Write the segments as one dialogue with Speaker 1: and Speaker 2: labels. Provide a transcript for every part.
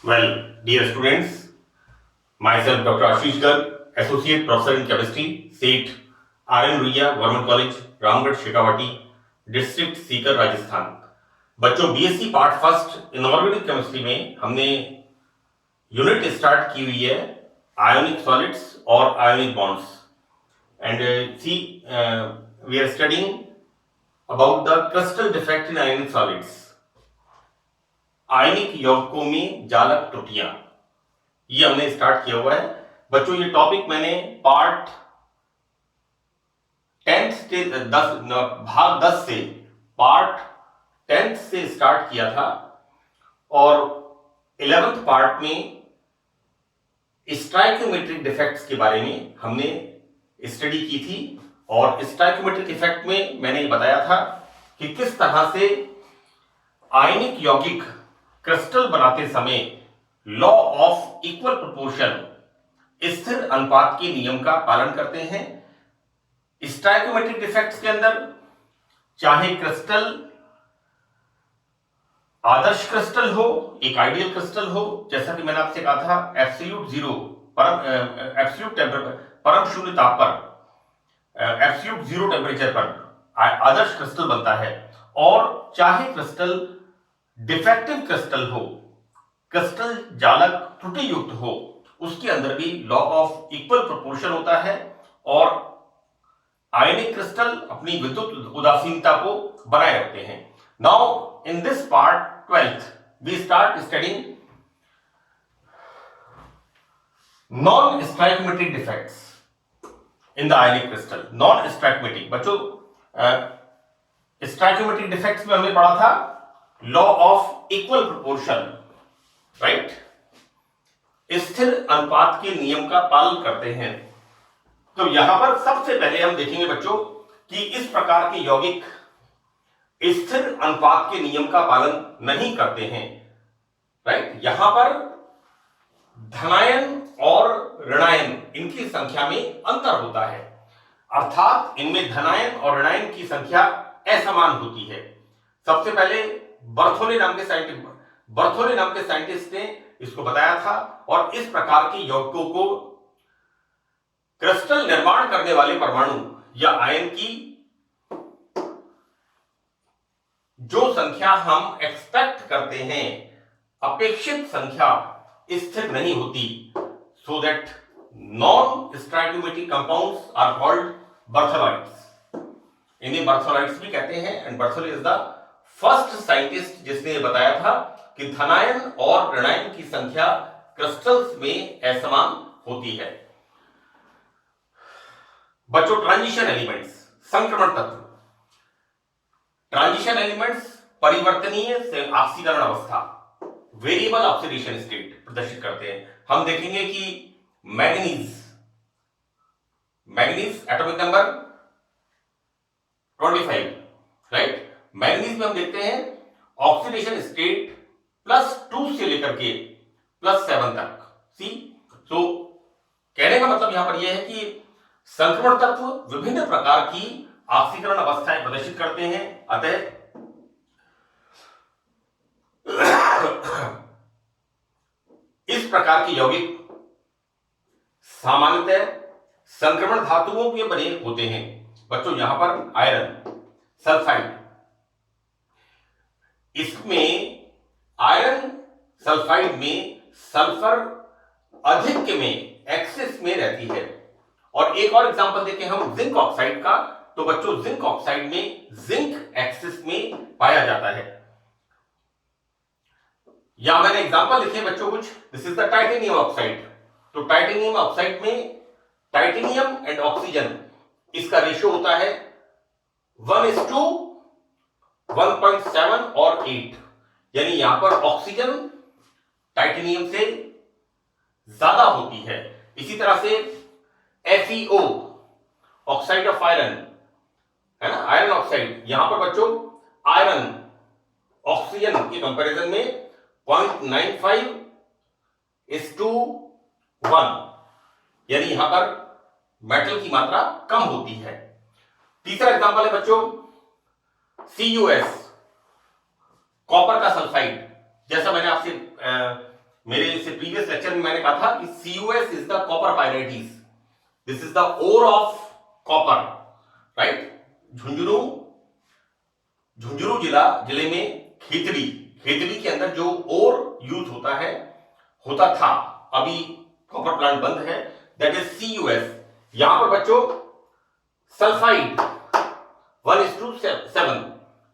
Speaker 1: Well, dear students, myself Dr. Ashish Garg, Associate Professor in Chemistry, SEAT, RN Ruia government college, Ramgarh Shekhawati, district Sikar, Rajasthan. बच्चों, BSc part first inorganic chemistry में हमने unit start की हुई है ionic solids और ionic bonds and see we are studying about the crystal defect in ionic solids. आयनिक यौगिकों में जालक त्रुटियां, ये हमने स्टार्ट किया हुआ है। बच्चों, ये टॉपिक मैंने पार्ट 10 से 10 भाग 10 से पार्ट 10 से स्टार्ट किया था और 11th पार्ट में स्टाइकोमेट्रिक डिफेक्ट्स के बारे में हमने स्टडी की थी। और स्टाइकोमेट्रिक इफेक्ट में मैंने बताया था कि किस तरह से आयनिक यौगिक क्रिस्टल बनाते समय लॉ ऑफ इक्वल प्रोपोर्शन, स्थिर अनुपात के नियम का पालन करते हैं। स्टाइकोमेट्रिक डिफेक्ट्स के अंदर चाहे क्रिस्टल आदर्श क्रिस्टल हो, एक आइडियल क्रिस्टल हो, जैसा कि मैंने आपसे कहा था एब्सोल्यूट जीरो परम शून्य ताप पर, एब्सोल्यूट जीरो टेम्परेचर पर आदर्श क्रिस्टल बनता है। और चाहे क्रिस्टल डिफेक्टिव क्रिस्टल हो, क्रिस्टल जालक त्रुटि युक्त हो, उसके अंदर भी लॉ ऑफ इक्वल प्रोपोर्शन होता है और आयनिक क्रिस्टल अपनी विद्युत उदासीनता को बनाए रखते हैं। Now in this part 12th we start studying non stoichiometric defects in the ionic crystal. Non stoichiometric, बच्चों स्टाइकोमेट्रिक डिफेक्ट्स में हमने पढ़ा था law of equal proportion, right, स्थिर अनुपात के नियम का पालन करते हैं। तो यहां पर सबसे पहले हम देखेंगे बच्चों कि इस प्रकार के यौगिक स्थिर अनुपात के नियम का पालन नहीं करते हैं, राइट। यहां पर धनायन और ऋणायन, इनकी संख्या में अंतर होता है, अर्थात इनमें धनायन और ऋणायन की संख्या असमान होती है। सबसे पहले बर्थोले नाम के साइंटिस्ट ने इसको बताया था और इस प्रकार के यौगिकों को क्रिस्टल निर्माण करने वाले परमाणु या आयन की जो संख्या हम एक्सपेक्ट करते हैं, अपेक्षित संख्या स्थिर नहीं होती, so that non stoichiometric compounds are called berthollides. इन्हें बर्थोलाइट्स भी कहते हैं and Berthollet is the first scientist जिसने बताया था कि धनायन और ऋणायन की संख्या क्रिस्टल्स में असमान होती है। बच्चों, ट्रांजिशन एलिमेंट्स, संक्रमण तत्व। ट्रांजिशन एलिमेंट्स परिवर्तनीय से ऑक्सीकरण अवस्था, वेरिएबल ऑक्सीडेशन स्टेट प्रदर्शित करते हैं। हम देखेंगे कि manganese atomic number 25, right. Manganese में हम देखते हैं ऑक्सीडेशन स्टेट +2 से लेकर के +7 तक। सी, तो कहने का मतलब यहां पर यह है कि संक्रमण तत्व विभिन्न प्रकार की ऑक्सीकरण अवस्थाएं प्रदर्शित करते हैं। अतः इस प्रकार के यौगिक सामान्यतः संक्रमण धातुओं के बने होते हैं। बच्चों, यहां पर आयरन सल्फाइड, इसमें आयरन सल्फाइड में सल्फर अधिक में एक्सेस में रहती है। और एक और एग्जांपल देखें हम जिंक ऑक्साइड का, तो बच्चों जिंक ऑक्साइड में जिंक एक्सेस में पाया जाता है। यहां मैंने एग्जांपल लिखे बच्चों कुछ। This is the titanium oxide. तो टाइटेनियम ऑक्साइड में टाइटेनियम एंड ऑक्सीजन, इसका रेशियो होता है 1:1.7 और 8, यानी यहां पर ऑक्सीजन टाइटेनियम से ज्यादा होती है। इसी तरह से FeO, ऑक्साइड ऑफ आयरन, है ना, आयरन ऑक्साइड, यहां पर बच्चों आयरन ऑक्सीजन के कंपैरिजन में 0.95:1, यानी यहां पर मेटल की मात्रा कम होती है। तीसरा एग्जांपल है बच्चों CuS, कॉपर का सल्फाइड। जैसा मैंने आपसे मेरे इससे प्रीवियस लेक्चर में मैंने कहा था कि CuS is the copper pyrites, this is the ore of copper, right. Jhunjhunu जिले में खेतड़ी के अंदर जो ओर यूज होता था, अभी कॉपर प्लांट बंद है, दैट इज CuS। यहां पर बच्चों सल्फाइड 1:7,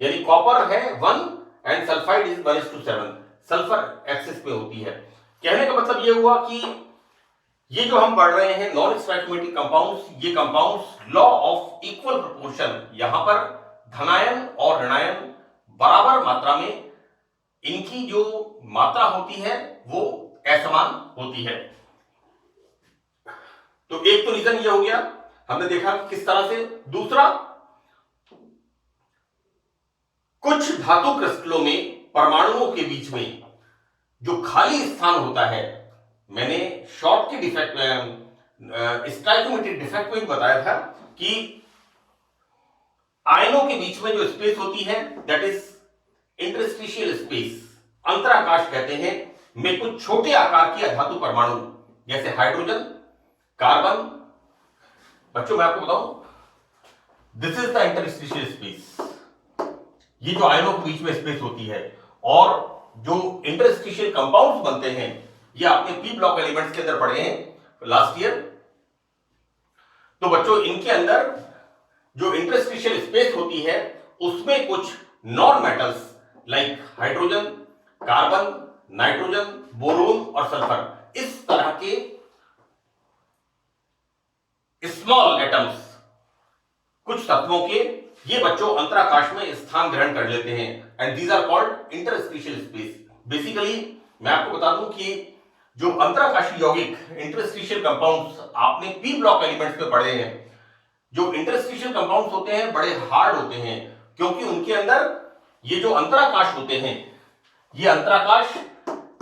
Speaker 1: यानी कॉपर है 1 and sulphide is 1:7, sulphur axis पे होती है। कहने का मतलब ये हुआ कि ये जो हम पढ़ रहे हैं नॉन स्टोइकोमेट्रिक कंपाउंड्स, ये compounds law of equal proportion, यहां पर धनायन और ऋणायन बराबर मात्रा में इनकी जो मात्रा होती है वो असमान होती है। तो एक तो रीजन ये हो गया, हमने देखा किस तरह से। दूसरा, कुछ धातु क्रिस्टलों में परमाणुओं के बीच में जो खाली स्थान होता है, मैंने शॉर्ट के डिफेक्ट स्टोइकोमेट्रिक डिफेक्ट में बताया था कि आयनों के बीच में जो स्पेस होती है दैट इज इंटरस्टिशियल स्पेस, अंतराकाश कहते हैं, में कुछ छोटे आकार के धातु परमाणु जैसे हाइड्रोजन, कार्बन, बच्चों मैं आपको बताऊं, this is the interstitial space, ये जो आयनों के बीच में स्पेस होती है। और जो इंटरस्टिशियल कंपाउंड्स बनते हैं, ये आपने पी ब्लॉक एलिमेंट्स के अंदर पढ़े हैं लास्ट ईयर। तो बच्चों इनके अंदर जो इंटरस्टिशियल स्पेस होती है उसमें कुछ non metals like hydrogen, carbon, nitrogen, boron और सल्फर, इस तरह के स्मॉल एटम्स, कुछ तत्वों के, ये बच्चों अंतराकाश में स्थान ग्रहण कर लेते हैं and these are called interstitial space. Basically मैं आपको बता दूं कि जो अंतराकाशीय यौगिक इंटरस्टिशियल कंपाउंड्स आपने पी ब्लॉक एलिमेंट्स में पढ़े हैं, जो इंटरस्टिशियल कंपाउंड्स होते हैं बड़े हार्ड होते हैं, क्योंकि उनके अंदर ये जो अंतराकाश होते हैं, ये अंतराकाश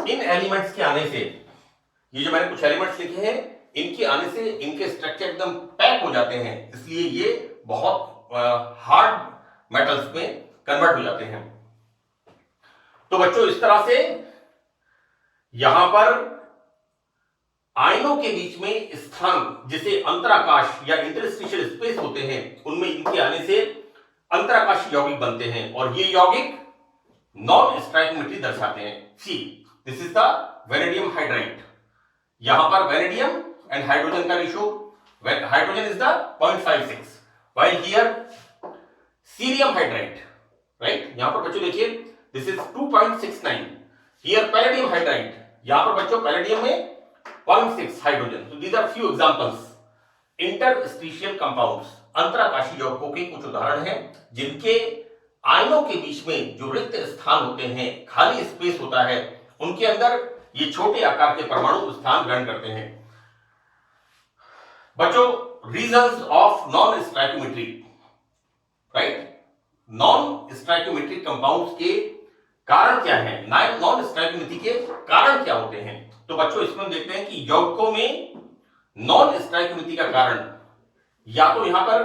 Speaker 1: इन एलिमेंट्स के आने से, ये जो मैंने कुछ एलिमेंट्स लिखे हैं, इनके आने से इनके स्ट्रक्चर एकदम पैक हो जाते हैं, इसलिए ये बहुत हार्ड मेटल्स में कन्वर्ट हो जाते हैं। तो बच्चों इस तरह से यहां पर आयनों के बीच में स्थान, जिसे अंतराकाश या इंटरस्टिशियल स्पेस होते हैं, उनमें इनके आने से अंतराकाशीय यौगिक बनते हैं और ये यौगिक नॉन स्टोइकोमेट्री दर्शाते हैं। See this is the vanadium hydride, यहां पर वेनेडियम एंड हाइड्रोजन का ratio, hydrogen is the 0.56 while here cerium hydride, right. यहां पर बच्चों देखिए this is 2.69, here palladium hydride, यहां पर बच्चों पैलेडियम में 0.6 hydrogen. so these are few examples interstitial compounds, अंतराकाशीय यौगिकों के कुछ उदाहरण हैं जिनके आयनों के बीच में जो रिक्त स्थान होते हैं, खाली स्पेस होता है, उनके अंदर ये छोटे आकार के परमाणु स्थान ग्रहण करते हैं। बच्चों reasons of non stoichiometry, right, non stoichiometric compounds के कारण क्या है, नॉन स्टोइकोमेट्री के कारण क्या होते हैं। तो बच्चों इसमें हम देखते हैं कि यौगिकों में नॉन स्टोइकोमेट्री का कारण या तो यहां पर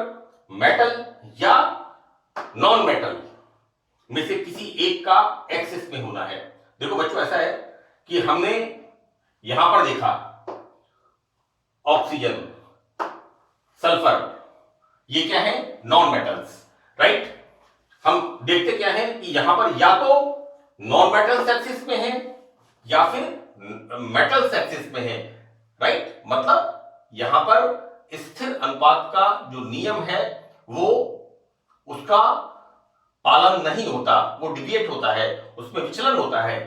Speaker 1: मेटल या नॉन मेटल में से किसी एक का एक्सेस में होना है। देखो बच्चों ऐसा है कि हमने यहां पर देखा ऑक्सीजन, सल्फर, ये क्या है, नॉन मेटल्स, राइट। हम देखते क्या है कि यहां पर या तो नॉन मेटल्स एक्सिस में है या फिर मेटल्स एक्सिस में है, राइट। मतलब यहां पर स्थिर अनुपात का जो नियम है वो उसका पालन नहीं होता, वो डिविएट होता है, उसमें विचलन होता है।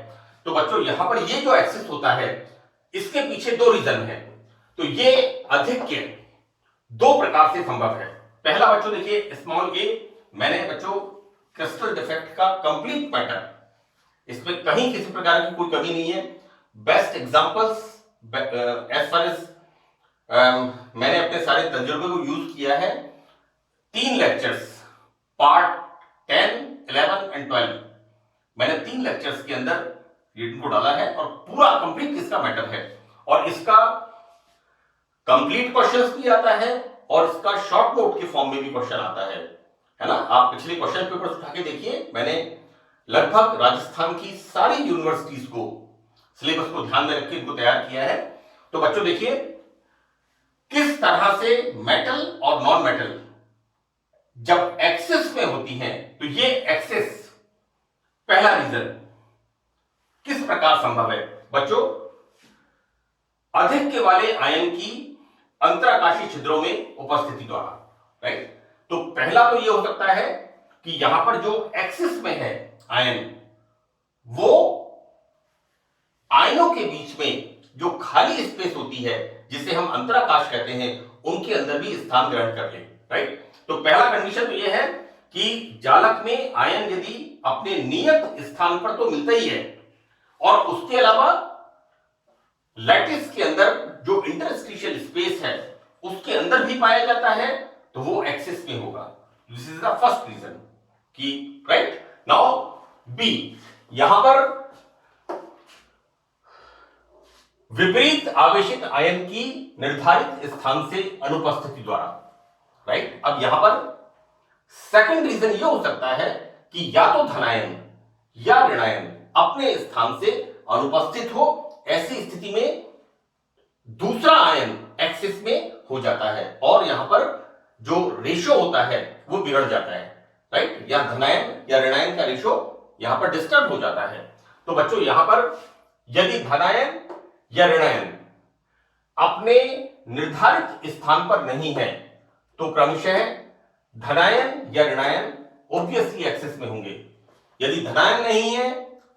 Speaker 1: तो बच्चों यहां पर ये जो एक्सिस होता है, इसके पीछे दो रीजन है। तो ये आधिक्य दो प्रकार से संभव है। पहला बच्चों देखिए स्मॉल a, मैंने बच्चों क्रिस्टल डिफेक्ट का कंप्लीट पैटर्न, इसमें कहीं किसी प्रकार की कोई कमी नहीं है। Best examples as far as मैंने अपने सारे तजुर्बे को यूज किया है, 3 लेक्चर्स पार्ट 10, 11 एंड 12, मैंने 3 लेक्चर्स के अंदर इनको डाला है और पूरा कंप्लीट इसका मैटर है। और इसका कंप्लीट क्वेश्चंस भी आता है और इसका शॉर्ट नोट के फॉर्म में भी क्वेश्चन आता है ना। आप पिछले क्वेश्चन पेपर उठा के देखिए, मैंने लगभग राजस्थान की सारी यूनिवर्सिटीज को सिलेबस को ध्यान में रख के इनको तैयार किया है। तो बच्चों देखिए किस तरह से मेटल और नॉन मेटल जब एक्सेस में होती हैं, तो ये एक्सेस पहला रीजन किस प्रकार संभव है बच्चों, अधिक के वाले आयन की अंतराकाशीय छिद्रों में उपस्थिति द्वारा, राइट। तो पहला तो ये हो सकता है कि यहां पर जो एक्सिस में है आयन, वो आयनों के बीच में जो खाली स्पेस होती है जिसे हम अंतराकाश कहते हैं, उनके अंदर भी स्थान ग्रहण कर ले, राइट। तो पहला कंडीशन तो यह है कि जालक में आयन यदि अपने नियत स्थान पर तो मिलता ही है, और उसके अलावा लैटिस के अंदर जो इंटरस्टिशियल स्पेस है उसके अंदर भी पाया जाता है, तो वो एक्सिस में होगा। This is the first reason कि राइट। नाउ बी, यहां पर विपरीत आवेशित आयन की निर्धारित स्थान से अनुपस्थिति द्वारा, राइट। अब यहां पर सेकंड रीजन यह हो सकता है कि या तो धनायन या ऋणायन अपने स्थान से अनुपस्थित हो, ऐसी स्थिति में दूसरा आयन एक्सिस में हो जाता है और यहां पर जो रेशो होता है वो बिगड़ जाता है, राइट। या धनायन या ऋणायन का रेशो यहां पर डिस्टर्ब हो जाता है। तो बच्चों यहां पर यदि धनायन या ऋणायन अपने निर्धारित स्थान पर नहीं है, तो क्रमशः धनायन या ऋणायन ऑब्वियसली एक्सिस में होंगे। यदि धनायन नहीं है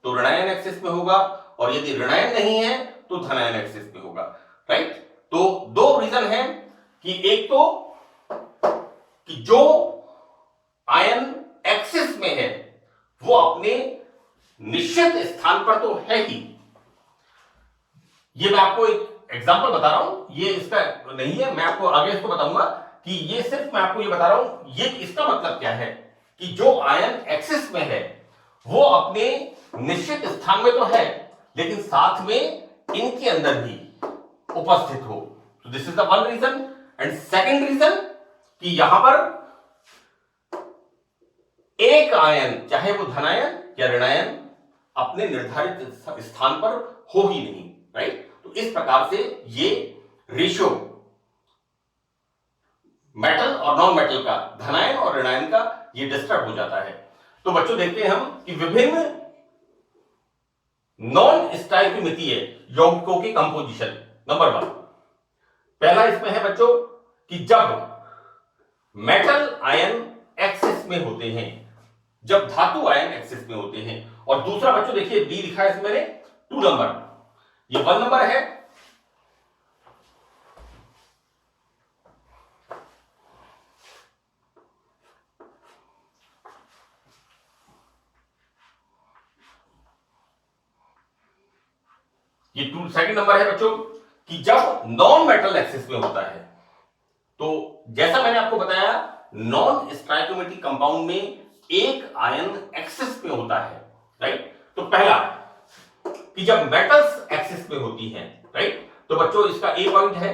Speaker 1: तो ऋणायन एक्सिस में होगा, और यदि ऋणायन नहीं है तो धनायन एक्सिस में होगा, राइट। तो दो रीजन है कि एक तो कि जो आयन एक्सिस में है वो अपने निश्चित स्थान पर तो है ही। ये मैं आपको एक एग्जांपल बता रहा हूं, ये इसका नहीं है, मैं आपको आगे इसको बताऊंगा कि ये सिर्फ मैं आपको ये बता रहा हूं, ये इसका मतलब क्या है कि जो आयन एक्सिस में है वो अपने निश्चित स्थान में तो है, लेकिन साथ में इनके अंदर भी उपस्थित हो। तो this is the one reason. And second reason कि यहां पर एक आयन, चाहे वो धनायन या ऋणायन, अपने निर्धारित स्थान पर हो ही नहीं, राइट। तो इस प्रकार से ये रेशियो मेटल और नॉन मेटल का, धनायन और ऋणायन का, ये डिस्टर्ब हो जाता है। तो बच्चों देखते हैं हम कि विभिन्न नॉन स्टाइकियोमेट्रीय यौगिकों की कंपोजिशन। नंबर 1, पहला इसमें है बच्चों कि जब मेटल आयन एक्सिस में होते हैं, जब धातु आयन एक्सिस में होते हैं। और दूसरा बच्चों देखिए डी लिखा है इसमें 2 नंबर, ये 1 नंबर है। ये 2 सेकंड नंबर है बच्चों कि जब नॉन मेटल एक्सिस में होता है। तो जैसा मैंने आपको बताया, नॉन स्टाइकियोमेट्रिक कंपाउंड में एक आयन एक्सिस में होता है, राइट। तो पहला कि जब मेटल्स एक्सिस में होती हैं, राइट। तो बच्चों इसका ए पॉइंट है,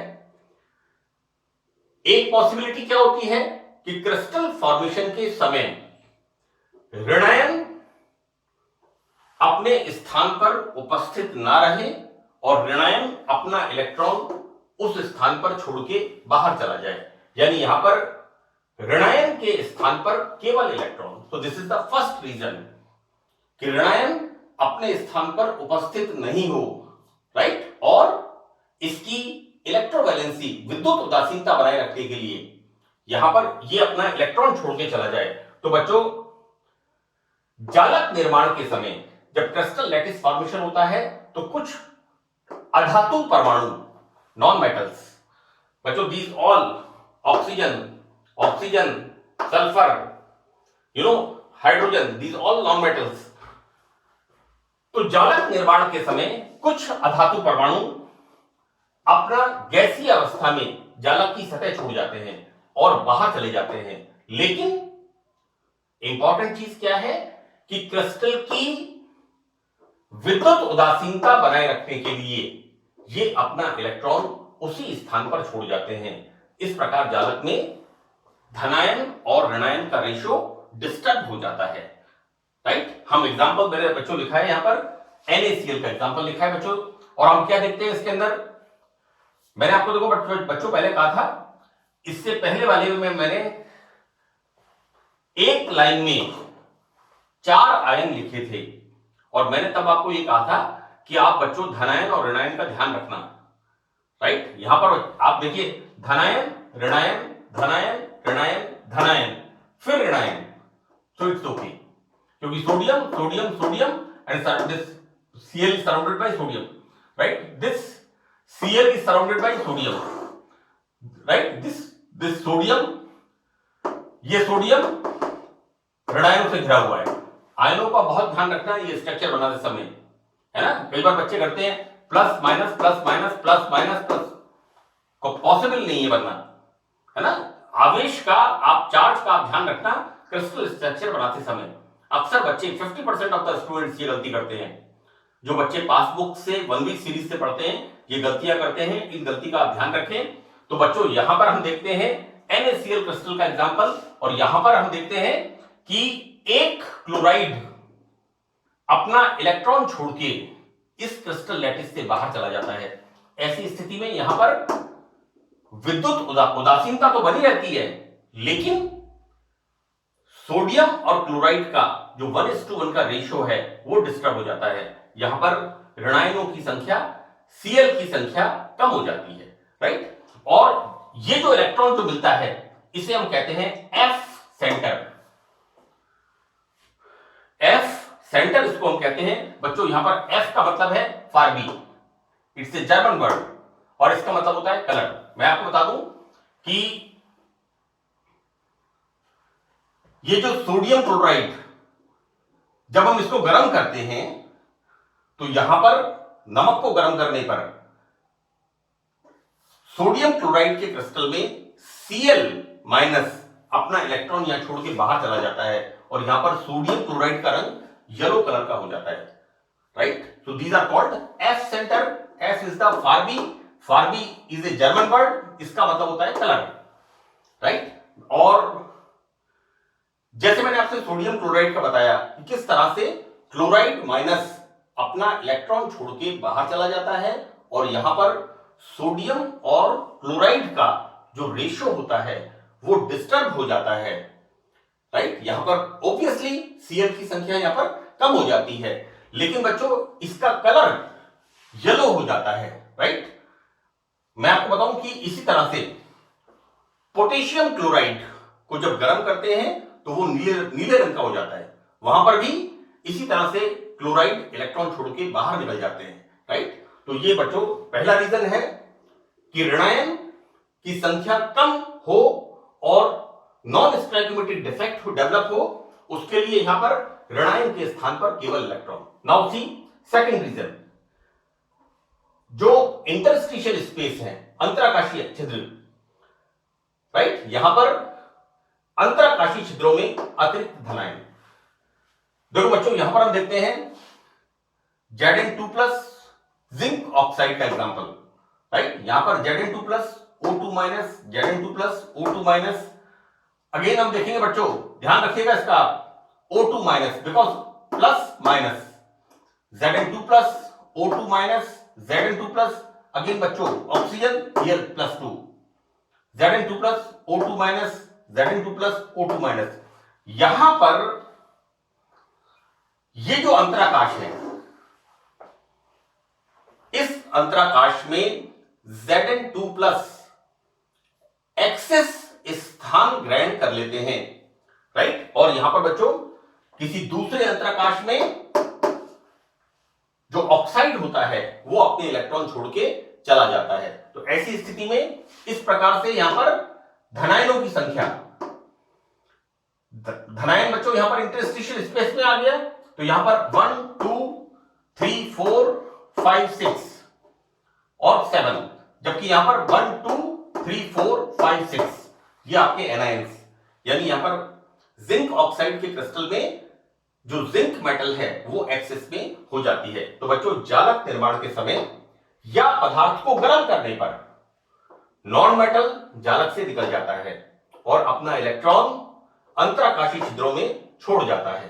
Speaker 1: एक पॉसिबिलिटी क्या होती है कि क्रिस्टल फॉर्मेशन के समय ऋणायन अपने स्थान पर उपस्थित ना रहे और ऋणायन अपना इलेक्ट्रॉन उस स्थान पर छोड़ के बाहर चला जाए, यानी यहां पर ऋणायन के स्थान पर केवल इलेक्ट्रॉन। तो this is the first reason कि ऋणायन अपने स्थान पर उपस्थित नहीं हो, राइट। और इसकी इलेक्ट्रोवैलेंसी, विद्युत उदासीनता बनाए रखने के लिए यहां पर ये अपना इलेक्ट्रॉन छोड़ के चला जाए। तो बच्चों जालक निर्माण के समय जब क्रिस्टल लैटिस फॉर्मेशन होता है तो कुछ अधातु परमाणु, नॉन मेटल्स, बच्चों these all oxygen, sulphur, hydrogen, these all non metals. तो जालक निर्माण के समय कुछ अधातु परमाणु अपना गैसीय अवस्था में जालक की सतह छोड़ जाते हैं और बाहर चले जाते हैं। लेकिन इंपॉर्टेंट चीज क्या है कि क्रिस्टल की विद्युत उदासीनता बनाए रखने के लिए ये अपना इलेक्ट्रॉन उसी स्थान पर छोड़ जाते हैं। इस प्रकार जालक में धनायन और ऋणायन का रेशियो डिस्टर्ब हो जाता है, राइट। हम एग्जांपल मेरे बच्चों लिखा है यहां पर NaCl का एग्जांपल लिखा है बच्चों। और हम क्या देखते हैं इसके अंदर, मैंने आपको देखो बच्चों पहले कहा था, इससे पहले वाले में मैंने एक लाइन में 4 आयन लिखे थे और मैंने तब आपको ये कहा था कि आप बच्चों धनायन और ऋणायन का ध्यान रखना, राइट। यहां पर आप देखिए धनायन ऋणायन धनायन ऋणायन धनायन फिर ऋणायन, सो इट्स ओके, क्योंकि sodium sodium sodium and this Cl is surrounded by sodium, right? This Cl is surrounded by sodium, right? This sodium, ये सोडियम ऋणायनों से घिरा हुआ है। आयनों का बहुत ध्यान रखना ये स्ट्रक्चर बनाते समय, है ना। कई बार बच्चे करते हैं plus minus plus minus plus minus plus, को पॉसिबल नहीं है बनना, है ना। आवेश का आप चार्ज का आप ध्यान रखना क्रिस्टल स्ट्रक्चर बनाते समय। अक्सर बच्चे 50% ऑफ द स्टूडेंट्स ये गलती करते हैं। जो बच्चे पासबुक से 1 वीक सीरीज से पढ़ते हैं ये गलतियां करते हैं, इन गलती का आप ध्यान रखें। तो बच्चों यहां पर हम देखते हैं NaCl क्रिस्टल का एग्जांपल, और यहां पर हम देखते हैं कि एक क्लोराइड अपना इलेक्ट्रॉन छोड़ के इस क्रिस्टल लैटिस से बाहर चला जाता है। ऐसी स्थिति में यहां पर विद्युत उदासीनता तो बनी रहती है, लेकिन सोडियम और क्लोराइड का जो 1:1 का रेशियो है वो डिस्टर्ब हो जाता है। यहां पर ऋणायनों की संख्या Cl की संख्या कम हो जाती है, राइट। और ये जो इलेक्ट्रॉन जो मिलता है इसे हम कहते हैं F सेंटर। F सेंटर इसको हम कहते हैं बच्चों। यहां पर F का मतलब है फार्बी, इट्स ए जर्मन वर्ड, और इसका मतलब होता है कलर। मैं आपको बता दूं कि ये जो सोडियम क्लोराइड जब हम इसको गर्म करते हैं तो यहां पर नमक को गर्म करने पर सोडियम क्लोराइड के क्रिस्टल में Cl माइनस अपना इलेक्ट्रॉन यहां छोड़ के बाहर चला जाता है और यहां पर सोडियम क्लोराइड का रंग येलो कलर का हो जाता है, right. So these are called F centre. F is the farbe, farbe is a German word, इसका मतलब होता है कलर, राइट। और जैसे मैंने आपसे सोडियम क्लोराइड का बताया कि किस तरह से क्लोराइड माइनस अपना इलेक्ट्रॉन छोड़ के बाहर चला जाता है और यहां पर सोडियम और क्लोराइड का जो रेशियो होता है वो डिस्टर्ब हो जाता है, राइट। यहां पर ऑब्वियसली Cl की संख्या यहां पर कम हो जाती है, लेकिन बच्चों इसका कलर येलो हो जाता है, राइट। मैं आपको बताऊं कि इसी तरह से पोटेशियम क्लोराइड को जब गर्म करते हैं तो वो नीले रंग का हो जाता है। वहां पर भी इसी तरह से क्लोराइड इलेक्ट्रॉन छोड़ के बाहर निकल जाते हैं, राइट। तो ये बच्चों पहला रीजन है कि ऋणायन की संख्या कम हो और नॉन स्टोइकियोमेट्रिक डिफेक्ट डेवलप हो, उसके लिए यहां पर ऋणायन के स्थान पर केवल electron. Now C second reason, जो इंटरस्टिशियल स्पेस है, अंतराकाशीय छिद्र, राइट। यहां पर अंतराकाशीय छिद्रों में अतिरिक्त धनायन। देखो बच्चों यहां पर हम देखते हैं Zn2+ जिंक ऑक्साइड का एग्जांपल, राइट। यहां पर Zn2+ O2- Zn2+ O2-। Again हम देखेंगे बच्चों, ध्यान रखिएगा इसका, O2- because plus minus, Zn2+ O2- Zn2+, again बच्चों oxygen Cl+2, Zn2+ O2- Zn2+ O2-। यहां पर ये जो अंतराकाश है, इस अंतराकाश में Zn2+ एक्सेस स्थान ग्रहण कर लेते हैं, राइट। और यहां पर बच्चों किसी दूसरे अंतराकाश में जो ऑक्साइड होता है वो अपने इलेक्ट्रॉन छोड़ के चला जाता है। तो ऐसी स्थिति में इस प्रकार से यहां पर धनायनों की संख्या, धनायन बच्चों यहां पर इंटरस्टिशियल स्पेस में आ गया, तो यहां पर 1 2 3 4 5 6 और 7, जबकि यहां पर 1 2 3 4 5 6 ये आपके एनायंस, यानी यहां पर जिंक ऑक्साइड के क्रिस्टल में जो जिंक मेटल है वो एक्सेस में हो जाती है। तो बच्चों जालक निर्माण के समय या पदार्थ को गर्म करने पर नॉन मेटल जालक से निकल जाता है और अपना इलेक्ट्रॉन अंतराकाशीय छिद्रों में छोड़ जाता है।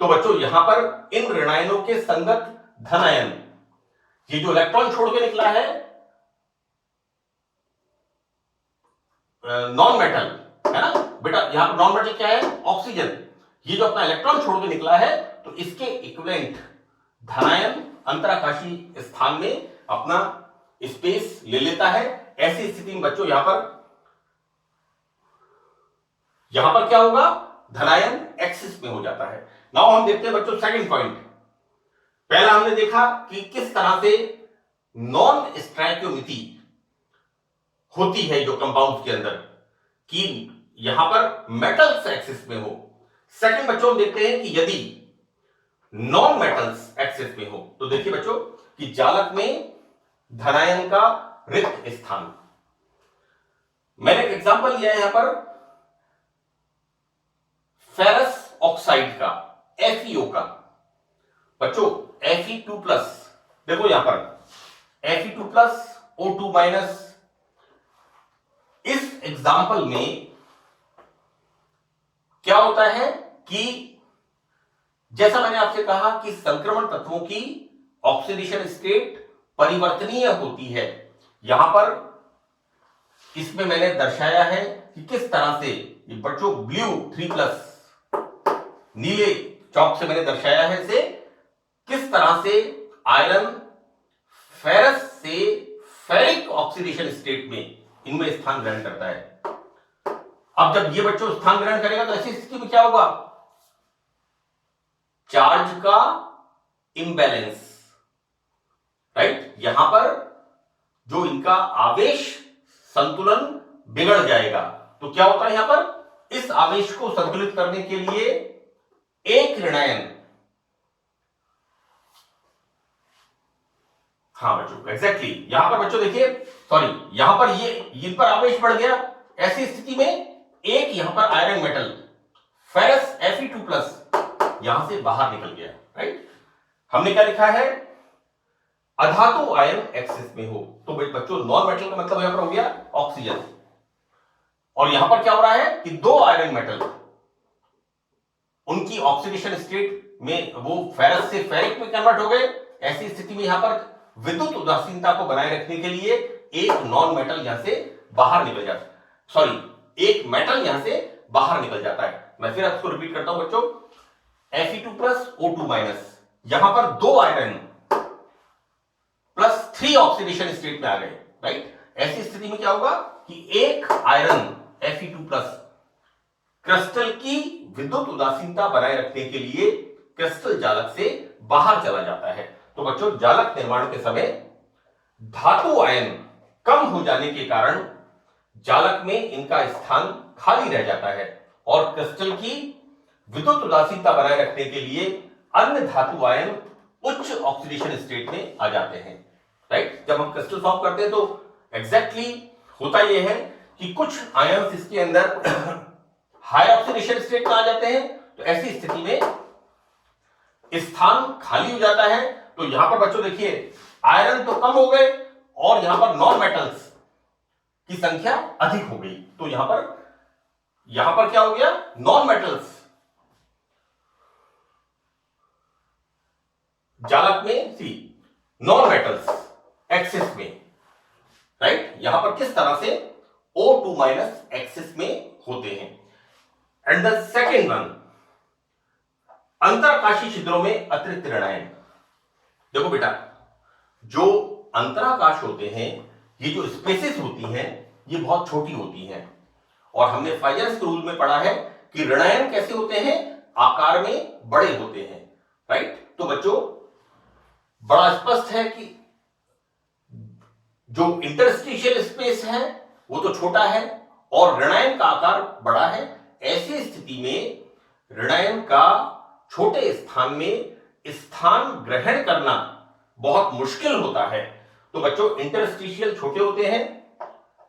Speaker 1: तो बच्चों यहां पर इन ऋणायनों के संगत धन आयन, ये जो इलेक्ट्रॉन छोड़ के निकला है नॉन मेटल, है ना बेटा, यहां पर नॉन मेटल क्या है, ऑक्सीजन, ये जो अपना इलेक्ट्रॉन छोड़ के निकला है तो इसके इक्विवेलेंट धनायन अंतराकाशी स्थान में अपना स्पेस ले लेता है। ऐसी स्थिति में बच्चों यहां पर क्या होगा, धनायन एक्सिस में हो जाता है। नाउ हम देखते हैं बच्चों सेकंड पॉइंट। पहला हमने देखा कि किस तरह से नॉन स्ट्राइकोमिति होती है जो कंपाउंड के अंदर, कि यहां पर मेटल्स एक्सिस में हो। सेकंड बच्चों हम देखते हैं कि यदि नॉन मेटल्स एक्सिस में हो तो देखिए बच्चों कि जालक में धनायन का रिक्त स्थान। मैंने एक एग्जांपल लिया है यहां पर फेरस ऑक्साइड का, FeO का। बच्चों Fe2+, देखो यहां पर Fe2+, O2-, इस एग्जांपल में क्या होता है कि जैसा मैंने आपसे कहा कि संक्रमण तत्वों की ऑक्सीडेशन स्टेट परिवर्तनीय होती है। यहां पर इसमें मैंने दर्शाया है कि किस तरह से, ये बच्चों ब्लू 3+, नीले चौक से मैंने दर्शाया है इसे, किस तरह से आयरन फेरस से फेरिक ऑक्सीडेशन स्टेट में इनमें स्थान ग्रहण करता है। अब जब ये बच्चों स्थान ग्रहण करेगा तो ऐसी स्थिति में क्या होगा, चार्ज का इंबैलेंस, राइट, यहां पर जो इनका आवेश संतुलन बिगड़ जाएगा। तो क्या होता है यहां पर, इस आवेश को संतुलित करने के लिए एक ऋणायन, हाँ बच्चों एग्जैक्टली, यहां पर बच्चों देखिए, सॉरी, यहां पर ये इन पर आवेश बढ़ गया। ऐसी स्थिति में एक यहां पर आयरन मेटल फेरस Fe2+ यहां से बाहर निकल गया, राइट। हमने क्या लिखा है, अधातु आयन एक्सिस में हो। तो बच्चों नॉन मेटल का मतलब यहां पर हो गया ऑक्सीजन, और यहां पर क्या हो रहा है कि दो आयरन मेटल, उनकी ऑक्सीडेशन स्टेट में वो फेरस से फेरिक में कन्वर्ट हो गए। ऐसी स्थिति में यहां पर विद्युत उदासीनता को बनाए रखने के लिए एक नॉन मेटल यहां से बाहर निकल जाता है, सॉरी एक मेटल यहां से बाहर निकल जाता है। मैं फिर आपको रिपीट करता हूं बच्चों, Fe2+, O2-, यहां पर दो आयरन +3 ऑक्सीडेशन स्टेट में आ गए, राइट। ऐसी स्थिति में क्या होगा कि एक आयरन Fe2+ क्रिस्टल की विद्युत उदासीनता बनाए रखने के लिए क्रिस्टल जालक से बाहर चला जाता है। तो बच्चों जालक निर्माण के समय धातु आयन कम हो जाने के कारण जालक में इनका स्थान खाली रह जाता है और क्रिस्टल की विद्युत उदासीनता बनाए रखने के लिए अन्य धातु आयन उच्च ऑक्सीडेशन स्टेट में आ जाते हैं, राइट। जब हम क्रिस्टल फॉर्म करते हैं तो एग्जैक्टली होता यह है कि कुछ आयन्स इसके अंदर हाई ऑक्सीडेशन स्टेट में आ जाते हैं। तो ऐसी स्थिति में स्थान खाली हो जाता है। तो यहां पर बच्चों देखिए आयरन तो कम हो गए और यहां पर नॉन मेटल्स की संख्या अधिक हो गई। तो यहां पर क्या हो गया, नॉन मेटल्स जालक में, नॉन मेटल्स एक्सिस में, राइट, यहां पर किस तरह से O2- एक्सिस में होते हैं। एंड द सेकेंड वन, अंतराकाशी छिद्रों में अतिरिक्त ऋणायन। देखो बेटा, जो अंतराकाश होते हैं, ये जो स्पेसेस होती हैं, ये बहुत छोटी होती हैं और हमने फाइजर्स रूल में पढ़ा है कि ऋणायन कैसे होते हैं, आकार में बड़े होते हैं, राइट। तो बच्चों बड़ा स्पष्ट है कि जो इंटरस्टिशियल स्पेस है वो तो छोटा है और ऋणायन का आकार बड़ा है। ऐसी स्थिति में ऋणायन का छोटे स्थान में स्थान ग्रहण करना बहुत मुश्किल होता है। तो बच्चों इंटरस्टिशियल छोटे होते हैं,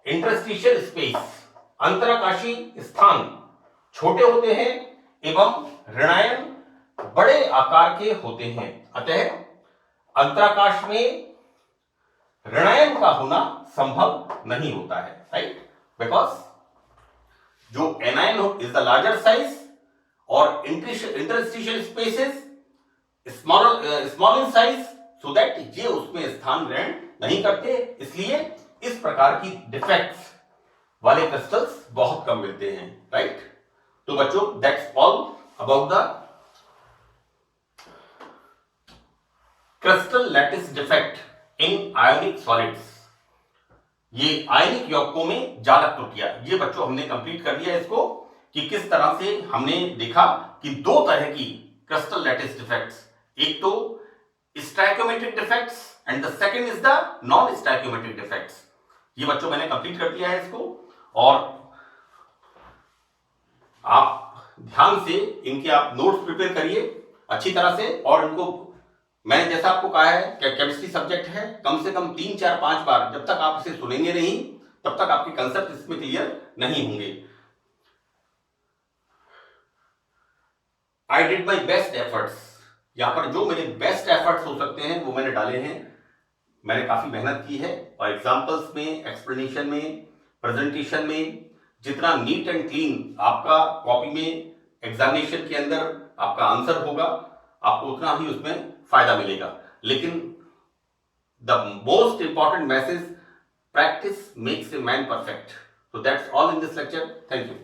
Speaker 1: इंटरस्टिशियल स्पेस अंतराकाशी स्थान छोटे होते हैं एवं ऋणायन बड़े आकार के होते हैं। अतः अंतराकाश में ऋणायन का होना संभव नहीं होता है, राइट, बिकॉज जो anion is the larger size और interstitial spaces small in size, so that ये उसमें स्थान ग्रहण नहीं करते, इसलिए इस प्रकार की डिफेक्ट्स वाले क्रिस्टल्स बहुत कम मिलते हैं, राइट। तो बच्चों, that's all about the crystal lattice defect in ionic solids. ये आयनिक यौगिकों में जालक त्रुटियां, ये बच्चों हमने कंप्लीट कर दिया इसको, कि किस तरह से हमने देखा कि दो तरह की क्रिस्टल लैटिस डिफेक्ट्स, एक तो stoichiometric defects and the second is the non stoichiometric defects. ये बच्चों मैंने कंप्लीट कर दिया है इसको, और आप ध्यान से इनके आप नोट्स प्रिपेयर करिए अच्छी तरह से, और इनको मैंने जैसा आपको कहा है कि केमिस्ट्री सब्जेक्ट है, कम से कम 3, 4, 5 बार जब तक आप इसे सुनेंगे नहीं तब तक आपके कंसेप्ट इसमें क्लियर नहीं होंगे। I did my best efforts, यहां पर जो मेरे बेस्ट एफर्ट्स हो सकते हैं वो मैंने डाले हैं, मैंने काफी मेहनत की है, और एग्जाम्पल्स में, एक्सप्लेनेशन में, प्रेजेंटेशन में जितना नीट एंड क्लीन आपका कॉपी में एग्जामिनेशन के अंदर आपका आंसर होगा, आपको उतना ही उसमें फायदा मिलेगा। लेकिन the most important message, practice makes a man perfect. So that's all in this lecture. Thank you.